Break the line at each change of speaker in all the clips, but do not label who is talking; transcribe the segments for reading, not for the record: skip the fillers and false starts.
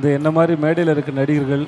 இந்த என்ன மாதிரி மேடையில் இருக்க நடிகர்கள்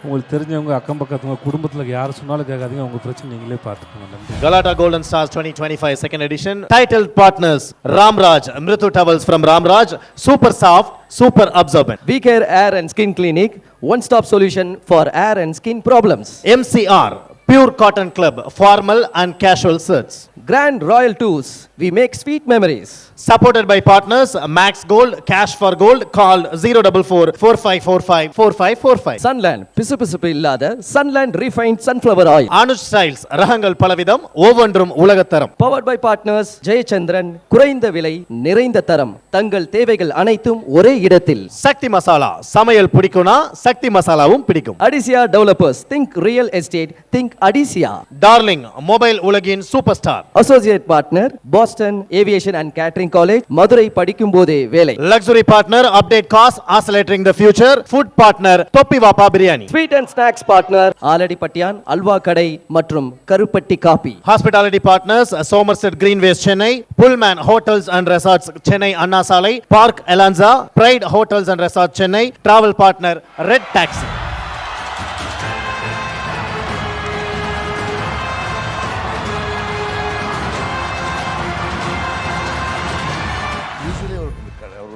உங்களுக்கு தெரிஞ்சவங்க அக்கம் பக்கத்தவங்க குடும்பத்தில் யார் சொன்னாலும் கேட்காதீங்க, உங்கள் பிரச்சனை நீங்களே பார்த்துக்கோங்க. நன்றி.
Galata Golden Stars 2025 second edition. Titled partners Ramraj, Mritu Towels from Ramraj, Super Soft, Super Absorbent.
VCare Air and Skin Clinic, one-stop solution for air and skin problems.
MCR, Pure Cotton Club, formal and casual shirts.
Grand Royal Tours, we make sweet memories.
Supported by partners Max Gold, Cash for Gold, call 044 4545 4545.
Sunland, பிசுபிசுப்பு இல்லாத Sunland refined sunflower oil.
Anuj Styles, ரகங்கள் பலவிதம், ஒவ்வொன்றும் உலகத்தரம்.
Powered by partners Jayachandran, குறைந்த விலை நிறைந்த தரம், தங்கள் தேவைகள் அனைத்தும் ஒரே இடத்தில்.
சக்தி மசாலா, சமையல் பிடிக்கும்னா சக்தி மசாலாவும் பிடிக்கும்.
Adisia Developers, think real estate, think Adisia.
Darling, mobile உலகின் super star.
Associate partner Boston Aviation and Catering College, Madurai படிக்கும் போதே வேலை.
Luxury partner Update Cost, accelerating the future. Food partner தொப்பி வாப்பா biryani.
Sweet and snacks partner ஆலடிப்பட்டியான் halwa கடை மற்றும் கருப்பட்டி coffee.
Hospitality partners Somerset Greenways Chennai, Pullman Hotels and Resorts Chennai Anna Salai, Park Elanza, Pride Hotels and Resorts Chennai. Travel partner Red Taxi.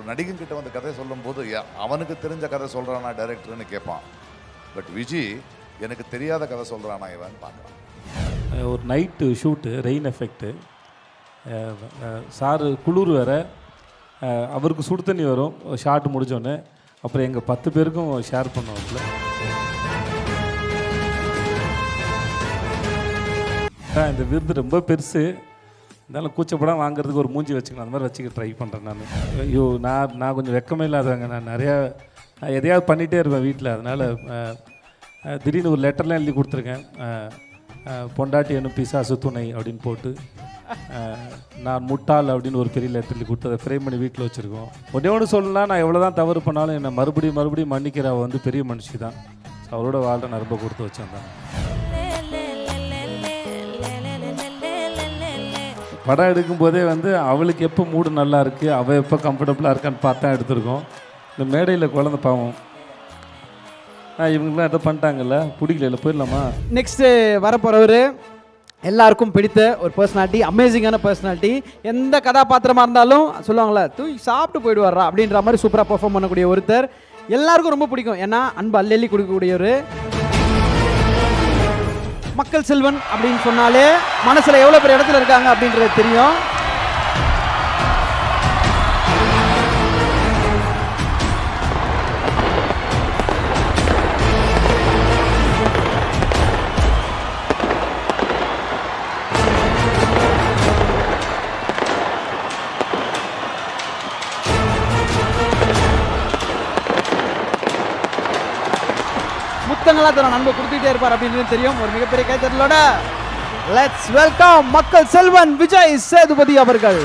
நடிகன் கிட்ட வந்து கதை சொல்லும்போது அவனுக்கு தெரிஞ்ச கதை சொல்கிறானா டைரக்டர்னு கேட்பான். பட் விஜய் எனக்கு தெரியாத கதை சொல்கிறானா இவன் பார்க்குறான்.
ஒரு night shoot, rain effect, sir குளிர் வேறு, அவருக்கு சுடு தண்ணி வரும் ஷார்ட் முடிஞ்சோடனே. அப்புறம் எங்கள் 10 பேருக்கும் ஷேர் பண்ணோம். அதில் இந்த விருது ரொம்ப பெருசு, இருந்தாலும் கூச்சப்படம் வாங்குறதுக்கு ஒரு மூஞ்சி வச்சுக்கணும், அந்த மாதிரி வச்சுக்க ட்ரை பண்ணுறேன் நான். ஐயோ, நான் கொஞ்சம் வெக்கமே இல்லாதவங்க. நான் எதையாவது பண்ணிகிட்டே இருப்பேன் வீட்டில். அதனால் திடீர்னு ஒரு லெட்டர்லாம் எழுதி கொடுத்துருக்கேன். பொண்டாட்டி என்னும் பிசாசு துணை அப்படின்னு போட்டு, நான் முட்டாள் அப்படின்னு ஒரு பெரிய லெட்டர் எழுதி கொடுத்து அதை ஃப்ரேம் பண்ணி வீட்டில் வச்சுருக்கோம். ஒன்று சொல்லலாம், நான் எவ்வளோ தான் தவறு பண்ணாலும் என்னை மறுபடியும் மன்னிக்கிற அவள் வந்து பெரிய மனுஷி தான். அவரோட வாழ்க்கை நான் ரொம்ப கொடுத்து வச்சேன் தான். படம் எடுக்கும்போதே வந்து அவளுக்கு எப்போ மூடு நல்லா இருக்குது, அவள் எப்போ கம்ஃபர்டபுளாக இருக்கான்னு பார்த்தா எடுத்திருக்கோம். இந்த மேடையில் குழந்தை பாவம் இவங்களாம் எதை பண்ணிட்டாங்கல்ல, பிடிக்கல, போயிடலாமா?
நெக்ஸ்ட்டு வரப்போகிறவர் எல்லாருக்கும் பிடித்த ஒரு பர்சனாலிட்டி, அமேசிங்கான பர்சனாலிட்டி. எந்த கதாபாத்திரமாக இருந்தாலும் சொல்லுவாங்களே தூக்கி சாப்பிட்டு போயிடுவாரா அப்படின்ற மாதிரி சூப்பராக பெர்ஃபார்ம் பண்ணக்கூடிய ஒருத்தர். எல்லாருக்கும் ரொம்ப பிடிக்கும், ஏன்னா அன்பு அள்ளி கொடுக்கக்கூடியவர். மக்கள் செல்வன் அப்படின்னு சொன்னாலே மனசில் எவ்வளோ பெரிய இடத்துல இருக்காங்க அப்படின்றது தெரியும். முத்தங்களா தர நண்பர் கொடுத்துட்டே இருப்பார் அப்படின்னு தெரியும். ஒரு மிகப்பெரிய கைத்தட்டலோட லெட்ஸ் வெல்கம் மக்கள் செல்வன் விஜய் சேதுபதி அவர்கள்.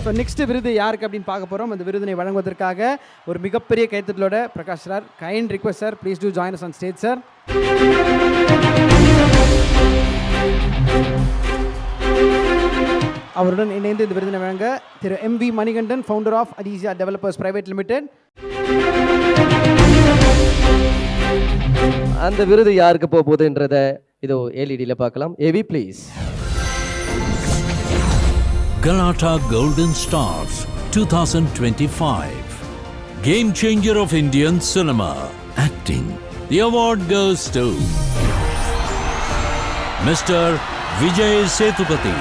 ஸோ நெக்ஸ்ட் விருது யாருக்கு அப்படின்னு பார்க்க போகிறோம். அந்த விருதினை வழங்குவதற்காக ஒரு மிகப்பெரிய கைத்தட்டலோட Prakash sir, kind request sir, please to join us on stage sir. அவருடன் இணைந்து இந்த விருதினை வழங்க Thiru MV Manikandan, founder of Adisia Developers Private Limited.
அந்த விருது யாருக்கு போகுதுன்றத இதோ LED-ல பார்க்கலாம். AV please.
Galata Golden Stars 2025. Game changer of Indian cinema. Acting. The award goes to Mr. Vijay Sethupathi.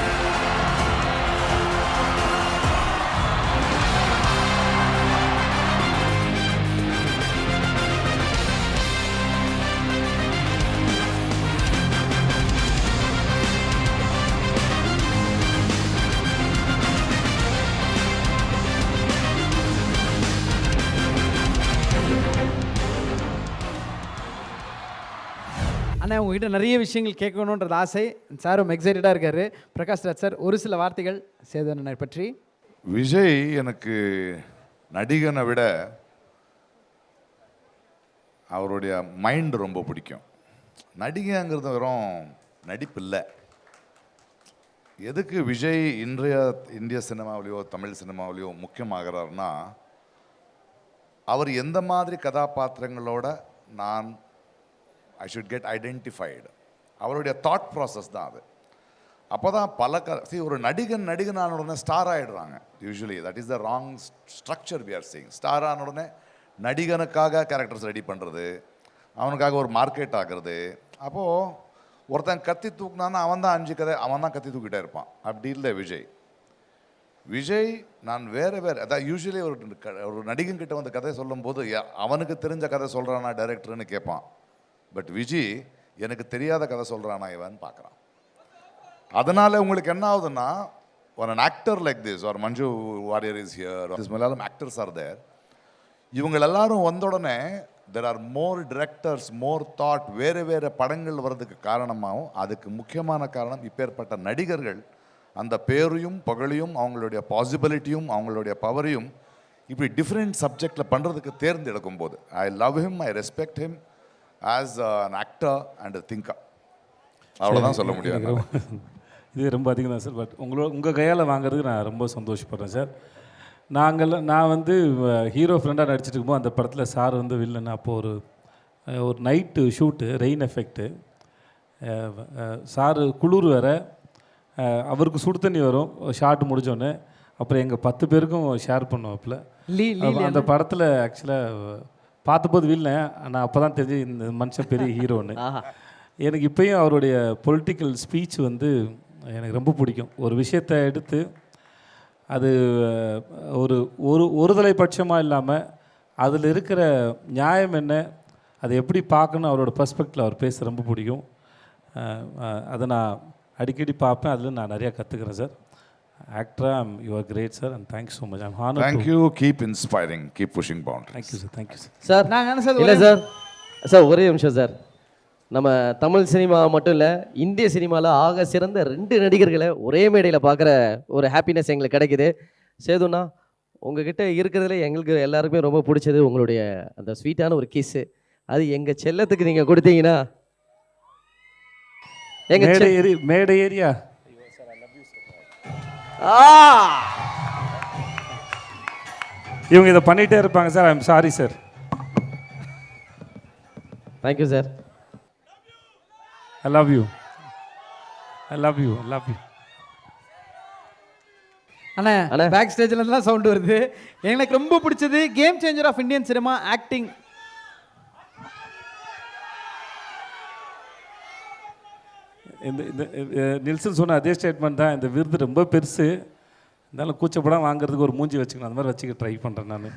அண்ணா உங்ககிட்ட நிறைய விஷயங்கள் கேட்கணுன்றது ஆசை. சாரும் எக்ஸைட்டடாக இருக்காரு. பிரகாஷ் ராஜ் சார் ஒரு சில வார்த்தைகள் சேது அண்ணனை பற்றி.
விஜய் எனக்கு நடிகனை விட அவருடைய மைண்ட் ரொம்ப பிடிக்கும். நடிகைங்கிறது வெறும் நடிப்பு இல்லை. எதுக்கு விஜய் இன்றைய இந்திய சினிமாவிலையோ தமிழ் சினிமாவிலையோ முக்கியமாகிறார்னா, அவர் எந்த மாதிரி கதாபாத்திரங்களோட ஐ ஷுட் கெட் ஐடென்டிஃபைடு, அவருடைய தாட் ப்ராசஸ் தான் அது. அப்போ தான் ஒரு நடிகன் ஆன உடனே ஸ்டார் ஆகிடுறாங்க. Usually that is the wrong structure we are seeing. Star ஆன உடனே நடிகனுக்காக கேரக்டர்ஸ் ரெடி பண்ணுறது, அவனுக்காக ஒரு மார்க்கெட் ஆகிறது. அப்போது ஒருத்தன் கத்தி தூக்குனான்னா அவன் தான் 5 கதை அவன் தான் கத்தி தூக்கிட்டே இருப்பான். அப்படி இல்லை விஜய் நான் வேறு அதாவது யூஸ்வலி ஒரு நடிகன்கிட்ட வந்து கதை சொல்லும்போது அவனுக்கு தெரிஞ்ச கதை சொல்கிறானா டைரக்டர்னு கேட்பான். பட் விஜய் எனக்கு தெரியாத கதை சொல்கிறானா இவன் பார்க்குறான். அதனால் உங்களுக்கு என்ன ஆகுதுன்னா, ஒரு an actor like this or Manju Warrier is here, this Malayalam actors are there, இவங்க எல்லாரும் வந்த உடனே there are more directors, more thought, வேறு படங்கள் வர்றதுக்கு காரணமாகவும் அதுக்கு முக்கியமான காரணம் இப்பேற்பட்ட நடிகர்கள் அந்த பேரையும் புகழையும் அவங்களுடைய பாசிபிலிட்டியும் அவங்களுடைய பவரையும் இப்படி டிஃப்ரெண்ட் சப்ஜெக்டில் பண்ணுறதுக்கு தேர்ந்தெடுக்கும் போது I love him, I respect him as an actor and a thinker. அவ்வளோதான் சொல்ல முடியும்.
இது ரொம்ப அதிகம் தான் சார். பட் உங்கள் கையால் வாங்குறதுக்கு நான் ரொம்ப சந்தோஷப்படுறேன் சார். நான் வந்து ஹீரோ ஃப்ரெண்டாக நடிச்சிட்டு இருக்கும்போது அந்த படத்தில் சார் வந்து வில்லன். அப்போது ஒரு night shoot, rain effect, sir குளிர் வேறு, அவருக்கு சுடு தண்ணி வரும் ஷார்ட் முடிஞ்சோடனே. அப்புறம் எங்கள் 10 பேருக்கும் ஷேர் பண்ணுவாப்புல. அந்த படத்தில் ஆக்சுவலாக பார்த்தபோது வில்லன், ஆனால் அப்போ தான் தெரிஞ்சு இந்த மனுஷன் பெரிய ஹீரோன்னு. எனக்கு இப்போயும் அவருடைய பொலிட்டிக்கல் ஸ்பீச் வந்து எனக்கு ரொம்ப பிடிக்கும். ஒரு விஷயத்தை எடுத்து அது ஒருதலை பட்சமாக இல்லாமல் அதில் இருக்கிற நியாயம் என்ன, அதை எப்படி பார்க்கணும், அவரோட பர்ஸ்பெக்டில் அவர் பேச ரொம்ப பிடிக்கும். அதை நான் அடிக்கடி பார்ப்பேன். அதில் நான் நிறையா கற்றுக்கிறேன் சார். ஆக்டராக you are great sir and thanks so much. I'm honoured.
Thank you, keep inspiring, keep pushing boundaries.
Thank you sir. Thank you sir.
Sir
நாங்கள் என்ன சார்
இல்லை சார் ஒரே நிமிஷம் சார். நம்ம தமிழ் சினிமா மட்டும் இல்லை, இந்திய சினிமாவில் ஆக சிறந்த 2 நடிகர்களை ஒரே மேடையில் பார்க்குற ஒரு ஹாப்பினஸ் எங்களுக்கு கிடைக்குது. சேதுண்ணா, உங்ககிட்ட இருக்கிறதுல எங்களுக்கு எல்லாருக்குமே ரொம்ப பிடிச்சது உங்களுடைய அந்த ஸ்வீட்டான ஒரு கிஸ்ஸு. அது எங்கள் செல்லத்துக்கு நீங்கள் கொடுத்தீங்கன்னா
மேடை ஏரியா இவங்க இதை பண்ணிகிட்டே இருப்பாங்க sir. I am sorry sir.
Thank you sir.
I love you. I love you. I love you.
அண்ணா பேக் ஸ்டேஜில் இருந்தெல்லாம் சவுண்ட் வருது. எனக்கு ரொம்ப பிடிச்சது game changer of Indian cinema acting.
இந்த நில்சன் சொன்ன அதே ஸ்டேட்மெண்ட் தான். இந்த விருது ரொம்ப பெருசு, இருந்தாலும் கூச்சப்படம் வாங்குறதுக்கு ஒரு மூஞ்சி வச்சுக்கணும். அந்த மாதிரி வச்சுக்க ட்ரை பண்ணுறேன் நான்.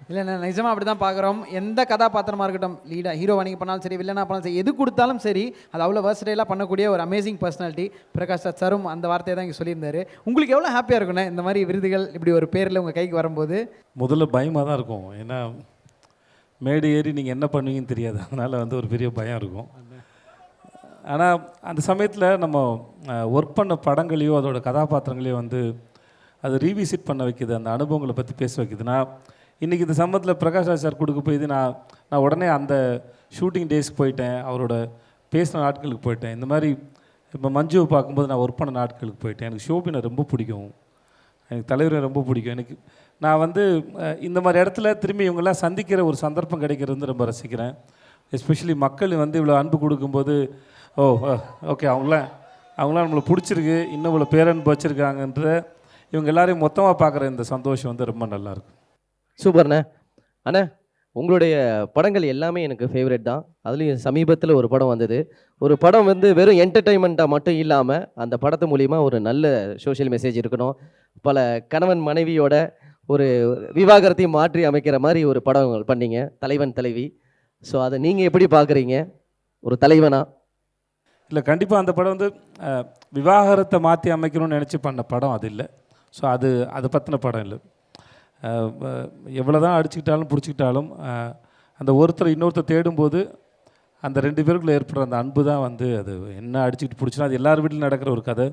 இல்லைண்ணா நிஜமாக அப்படி தான் பார்க்குறோம். எந்த கதாபாத்திரமாக இருக்கட்டும், லீடாக ஹீரோவாக நீங்கள் பண்ணாலும் சரி, வில்லனாக பண்ணாலும் சரி, எது கொடுத்தாலும் சரி, அது அவ்வளோ வர்சடைலாக பண்ணக்கூடிய ஒரு அமேசிங் பர்சனாலிட்டி. பிரகாஷ் ராஜ் சாரும் அந்த வார்த்தையை தான் இங்கே சொல்லியிருந்தாரு. உங்களுக்கு எவ்வளோ ஹாப்பியாக இருக்குண்ணே இந்த மாதிரி விருதுகள் இப்படி ஒரு பேரில் உங்கள் கைக்கு வரும்போது?
முதல்ல பயமாக தான் இருக்கும். ஏன்னா மேடு ஏறி நீங்கள் என்ன பண்ணுவீங்கன்னு தெரியாது. அதனால் வந்து ஒரு பெரிய பயம் இருக்கும். ஆனால் அந்த சமயத்தில் நம்ம ஒர்க் பண்ண படங்களையோ அதோட கதாபாத்திரங்களையோ வந்து அது ரீவிசிட் பண்ண வைக்கிது, அந்த அனுபவங்களை பற்றி பேச வைக்கிது. நான் இன்றைக்கி இந்த சம்பவத்தில் பிரகாஷ் ராஜ் சார் கொடுக்க போய் நான் உடனே அந்த ஷூட்டிங் டேஸ்க்கு போயிட்டேன், அவரோட பேசின நாட்களுக்கு போயிட்டேன். இந்த மாதிரி இப்போ மஞ்சுவை பார்க்கும்போது நான் ஒர்க் பண்ண நாட்களுக்கு போயிட்டேன். எனக்கு ஷோபினை ரொம்ப பிடிக்கும், எனக்கு தலைவரை ரொம்ப பிடிக்கும். நான் வந்து இந்த மாதிரி இடத்துல திரும்பி இவங்கெல்லாம் சந்திக்கிற ஒரு சந்தர்ப்பம் கிடைக்கிறது வந்து ரொம்ப ரசிக்கிறேன். எஸ்பெஷலி மக்கள் வந்து இவ்வளோ அன்பு கொடுக்கும்போது ஓகே அவங்களாம் நம்மளை பிடிச்சிருக்கு, இன்னும் இவ்வளோ பேரன்பு வச்சுருக்காங்கன்ற இவங்க எல்லாரையும் மொத்தமாக பார்க்குற இந்த சந்தோஷம் வந்து ரொம்ப நல்லாயிருக்கும்.
சூப்பர்ண்ணே. அண்ணா, உங்களுடைய படங்கள் எல்லாமே எனக்கு ஃபேவரட் தான். அதுலேயும் சமீபத்தில் ஒரு படம் வந்தது. ஒரு படம் வந்து வெறும் என்டர்டெயின்மெண்ட்டாக மட்டும் இல்லாமல் அந்த படத்து மூலிமா ஒரு நல்ல சோஷியல் மெசேஜ் இருக்கணும். பல கணவன் மனைவியோட ஒரு விவாகரத்தையும் மாற்றி அமைக்கிற மாதிரி ஒரு படம் பண்ணீங்க, தலைவன் தலைவி. ஸோ அதை நீங்கள் எப்படி பார்க்குறீங்க ஒரு தலைவனா?
இல்லை, கண்டிப்பாக அந்த படம் வந்து விவாகரத்தை மாற்றி அமைக்கணும்னு நினச்சி பண்ண படம் அது இல்லை. ஸோ அது பற்றின படம் இல்லை. எவ்வளோ தான் அடிச்சுக்கிட்டாலும் பிடிச்சிக்கிட்டாலும் அந்த ஒருத்தர் இன்னொருத்தர் தேடும்போது அந்த 2 பேருக்குள்ளே ஏற்படுற அந்த அன்பு தான் வந்து அது என்ன அடிச்சுக்கிட்டு பிடிச்சினா அது எல்லார் வீட்டிலும் நடக்கிற ஒரு கதை.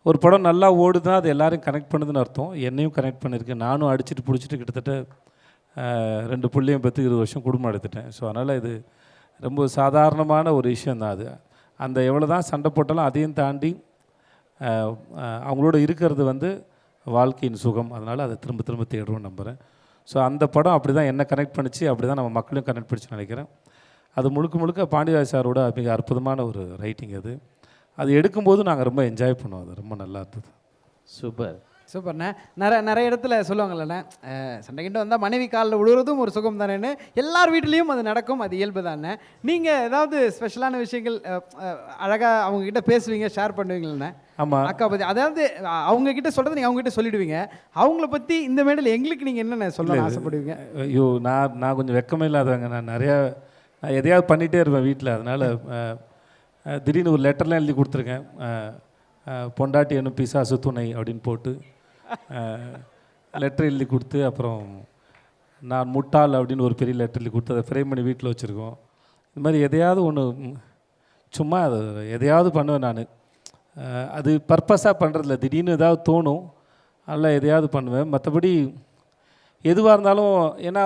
ஒரு படம் நல்லா ஓடுதுன்னா அது எல்லாரையும் கனெக்ட் பண்ணுதுன்னு அர்த்தம். என்னையும் கனெக்ட் பண்ணியிருக்கேன். நானும் அடிச்சுட்டு பிடிச்சிட்டு கிட்டத்தட்ட 2 பிள்ளையும் பெற்று 20 வருஷம் குடும்பம் எடுத்துட்டேன். ஸோ அதனால் இது ரொம்ப சாதாரணமான ஒரு விஷயந்தான் அது. அந்த எவ்வளோ தான் சண்டை போட்டாலும் அதையும் தாண்டி அவங்களோட இருக்கிறது வந்து வாழ்க்கையின் சுகம். அதனால் அதை திரும்ப திரும்ப தேடுவோம் நம்புகிறேன். ஸோ அந்த படம் அப்படி தான் என்ன கனெக்ட் பண்ணிச்சு, அப்படி தான் நம்ம மக்களையும் கனெக்ட் பண்ணிச்சு நினைக்கிறேன். அது முழுக்க முழுக்க பாண்டியராஜ் சாரோட மிக அற்புதமான ஒரு ரைட்டிங் அது. அது எடுக்கும்போது நாங்கள் ரொம்ப என்ஜாய் பண்ணுவோம். அது ரொம்ப நல்லா இருந்தது.
சூப்பர்.
சூப்பர்ண்ணே. நிறைய இடத்துல சொல்லுவாங்கல்லண்ணே, சண்டைக்கிட்ட வந்தால் மனைவி காலில் விழுறதும் ஒரு சுகம் தானேன்னு. எல்லார் வீட்லேயும் அது நடக்கும், அது இயல்பு தானே. நீங்கள் ஏதாவது ஸ்பெஷலான விஷயங்கள் அழகாக அவங்கக்கிட்ட பேசுவீங்க, ஷேர் பண்ணுவீங்களே
ஆமாம்.
அக்கா பற்றி, அதாவது அவங்கக்கிட்ட சொல்கிறது நீங்கள் அவங்ககிட்ட சொல்லிவிடுவீங்க. அவங்கள பற்றி இந்த மேடையில் எங்களுக்கு நீங்கள் என்னென்ன சொல்ல ஆசைப்படுவீங்க?
ஐயோ, நான் கொஞ்சம் வெக்கமே இல்லாதவங்க. நான் எதையாவது பண்ணிகிட்டே இருப்பேன் வீட்டில். அதனால் திடீர்னு ஒரு லெட்டர்லாம் எழுதி கொடுத்துருக்கேன். பொண்டாட்டி என்னும் பிசாசு துணை அப்படின்னு போட்டு லெட்டர் எழுதி கொடுத்து, அப்புறம் நான் முட்டாள் அப்படின்னு ஒரு பெரிய லெட்டர் எழுதி கொடுத்து அதை ஃப்ரேம் பண்ணி வீட்டில் வச்சுருக்கோம். இது மாதிரி எதையாவது ஒன்று சும்மா அது எதையாவது பண்ணுவேன் நான். அது பர்பஸாக பண்ணுறதில்ல, திடீர்னு ஏதாவது தோணும், அதெல்லாம் எதையாவது பண்ணுவேன். மற்றபடி எதுவாக இருந்தாலும், ஏன்னா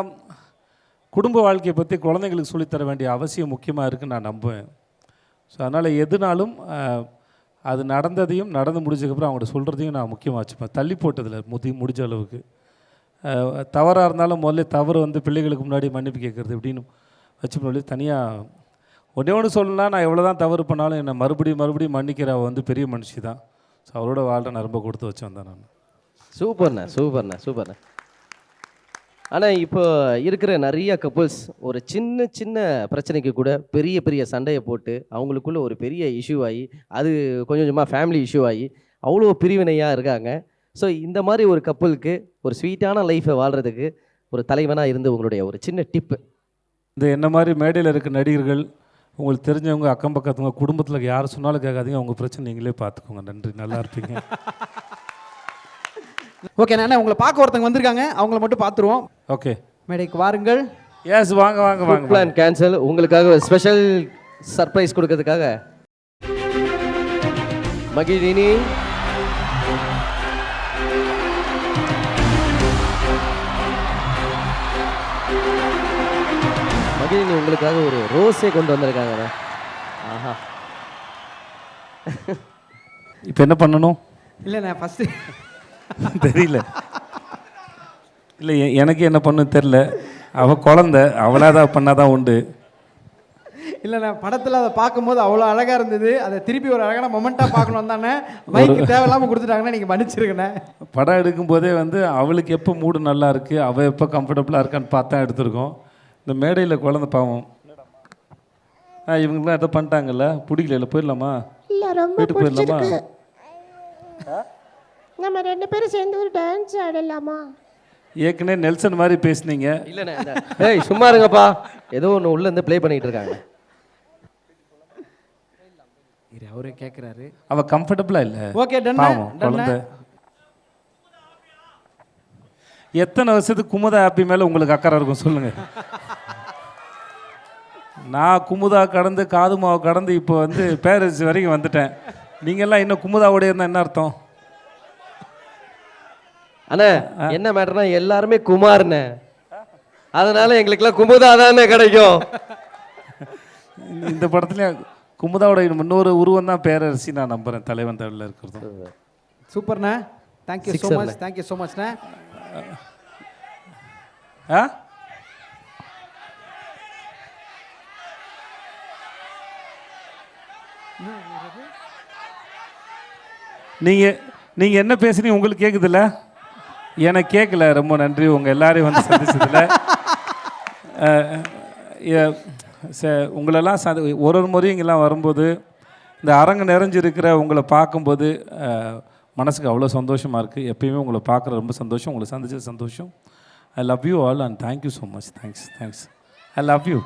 குடும்ப வாழ்க்கையை பற்றி குழந்தைங்களுக்கு சொல்லித்தர வேண்டிய அவசியம் முக்கியமாக இருக்குதுன்னு நான் நம்புவேன். ஸோ அதனால் எதுனாலும் அது நடந்ததையும் நடந்து முடிஞ்சதுக்கப்புறம் அவங்கள்ட்ட சொல்கிறதையும் நான் முக்கியமாக வச்சுப்பேன். தள்ளி போட்டதில் முடிஞ்ச அளவுக்கு. தவறாக இருந்தாலும் முதல்ல தவறு வந்து பிள்ளைகளுக்கு முன்னாடி மன்னிப்பு கேட்குறது இப்படின்னு வச்சுப்பேன். தனியாக ஒன்று சொல்லணும்னா, நான் எவ்வளோ தான் தவறு பண்ணாலும் என்னை மறுபடியும் மன்னிக்கிற அவள் வந்து பெரிய மனுஷி தான். ஸோ அவரோட வாழ்க்கை நான் ரொம்ப கொடுத்து வச்சு வந்தேன் நான்.
சூப்பர்ண்ணே. ஆனால் இப்போ இருக்கிற நிறைய கப்புள்ஸ் ஒரு சின்ன பிரச்சனைக்கு கூட பெரிய சண்டையை போட்டு அவங்களுக்குள்ள ஒரு பெரிய இஷ்யூ ஆகி, அது கொஞ்சமாக ஃபேமிலி இஷ்யூ ஆகி அவ்வளோ பிரிவினையாக இருக்காங்க. ஸோ இந்த மாதிரி ஒரு கப்புளுக்கு ஒரு ஸ்வீட்டான லைஃப்பை வாழ்கிறதுக்கு ஒரு தலைவனாக இருந்து உங்களுடைய ஒரு சின்ன டிப்பு.
இந்த என்ன மாதிரி மேடையில் இருக்க நடிகர்கள், உங்களுக்கு தெரிஞ்சவங்க, அக்கம் பக்கத்துவங்க, குடும்பத்தில் யார் சொன்னாலும் கேட்காதீங்க. அவங்க பிரச்சனை நீங்களே பார்த்துக்கோங்க. நன்றி, நல்லா இருப்பீங்க.
ஓகே, நான் உங்களை பார்க்க ஒருத்தங்க வந்திருக்காங்க, அவங்கள மட்டும் பார்த்துருவோம்.
ஓகே,
மேடைக்கு வாருங்கள்.
எஸ், வாங்க.
Plan cancel. உங்களுக்காக ஸ்பெஷல் சர்ப்ரைஸ் கொடுக்கறதுக்காக மகிழினி உங்களுக்காக ஒரு ரோஸே கொண்டு வந்திருக்காங்க. ஆஹா,
இப்போ என்ன பண்ணணும்?
இல்லை, நான் ஃபஸ்ட்டு
தெரியல. இல்லை, எனக்கு என்ன பண்ணுன்னு தெரில. அவள் குழந்தை, அவளாக தான் பண்ணாதான் உண்டு.
இல்லை, நான் படத்தில் அதை பார்க்கும்போது அவ்வளோ அழகாக இருந்தது. அதை திருப்பி ஒரு அழகான மொமெண்ட்டாக பார்க்கணும் தானே. மைக்கு தேவையில்லாமல் கொடுத்துட்டாங்கன்னா நீங்கள் மன்னிச்சிருக்கண்ணே.
படம் எடுக்கும்போதே வந்து அவளுக்கு எப்போ மூடு நல்லா இருக்குது, அவள் எப்போ கம்ஃபர்டபுளாக இருக்கான்னு பார்த்தா எடுத்துருக்கோம். இந்த மேடையில் குழந்தை பாவம், இவங்களாம் எதோ பண்ணிட்டாங்கல்ல, பிடிக்கல. போயிடலாமா?
இல்லை, ரொம்ப
வீட்டுக்கு போயிடலாமா?
நம்ம 2 பேரும் சேர்ந்து ஒரு டான்ஸ் ஆடலாமா?
ஏற்கனவே நெல்சன் மாதிரி பேசுனீங்க.
இல்லைண்ணே, ஏய் சும்மா இருங்கப்பா, ஏதோ ஒன்று உள்ளேருந்து ப்ளே பண்ணிகிட்டு இருக்காங்க.
அவரே கேட்குறாரு.
அவள் கம்ஃபர்டபுளாக இல்லை.
Okay, done.
குழந்தை எத்தனை வருஷத்துக்கு குமுதா ஆப்பி மேலே உங்களுக்கு அக்கறை இருக்கும் சொல்லுங்கள்? நான் குமுதா கடந்து காதுமாவை கடந்து இப்போ வந்து பேரஸ் வரைக்கும் வந்துட்டேன். நீங்கள்லாம் இன்னும் குமுதாவோட இருந்தால் என்ன அர்த்தம்?
அண்ணா என்ன மேட்டர்னா எல்லாருமே குமார்ண்ணே, அதனால எங்களுக்குலாம் குமுதா தானே கிடைக்கும்.
இந்த படத்துல குமுதாவோட இன்னொரு உருவம் தான் பேரரசி நான் நம்புகிறேன், தலைவன் தவிர இருக்கிறது.
சூப்பர்ண்ணே, தேங்க்யூ ஸோ மச்ண்ணே.
நீங்கள் என்ன பேசுனீங்க உங்களுக்கு கேட்குதுல்ல? எனக்கு கேட்கல. ரொம்ப நன்றி உங்கள் எல்லாரையும் வந்து சந்திச்சதில். உங்களெல்லாம் ஒரு முறையும் இங்கெல்லாம் வரும்போது இந்த அரங்கு நிறைஞ்சிருக்கிற உங்களை பார்க்கும்போது மனசுக்கு அவ்வளோ சந்தோஷமாக இருக்குது. எப்பயுமே உங்களை பார்க்குற ரொம்ப சந்தோஷம், உங்களை சந்திச்சது சந்தோஷம். I love you all and thank you so much. Thanks. I love you.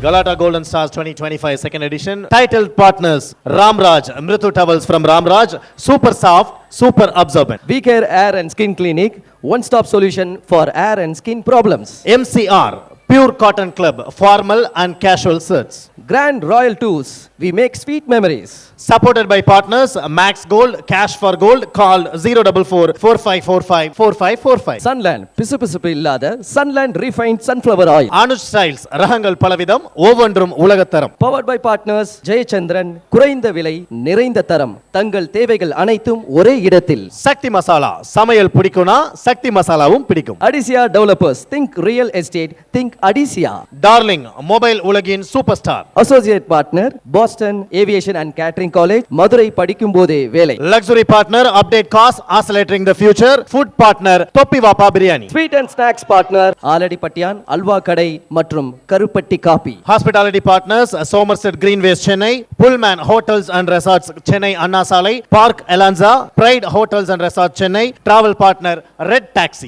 Galata Golden Stars 2025 second edition. Titled partners Ramraj, Mritu Towels from Ramraj, super soft, super absorbent.
We Care Hair and Skin Clinic, one-stop solution for hair and skin problems.
MCR, Pure Cotton Club, formal and casual shirts.
Grand Royal Tours. We make sweet memories.
Supported by partners Max Gold, Cash for Gold. Call 044-4545-4545.
Sunland பிசுபிசுப்பு இல்லாத Sunland refined sunflower oil.
Anuj styles ரகங்கள் பலவிதம் ஒவ்வொன்றும் உலகத்தரம்.
Powered by partners Jayachandran. குறைந்த விலை நிறைந்த தரம். தங்கள் தேவைகள் அனைத்தும் ஒரே இடத்தில்.
சக்தி மசாலா சமையல் பிடிக்கும்னா சக்தி மசாலாவும் பிடிக்கும்.
Adisia Developers. Think real estate. Think Adisia.
Darling mobile உலகின் super star.
Associate partner Boston Aviation and Catering College. Madurai படிக்கும் போதே வேலை.
Luxury partner Update Cost Accelerating the Future. Food partner தொப்பி வாப்பா biryani.
Sweet and snacks partner Aladi பட்டியான் halwa கடை மற்றும் கருப்பட்டி coffee.
Hospitality partners Somerset Greenways Chennai, Pullman Hotels and Resorts Chennai Anna Salai, Park Elanza, Pride Hotels and Resorts Chennai, travel partner Red Taxi.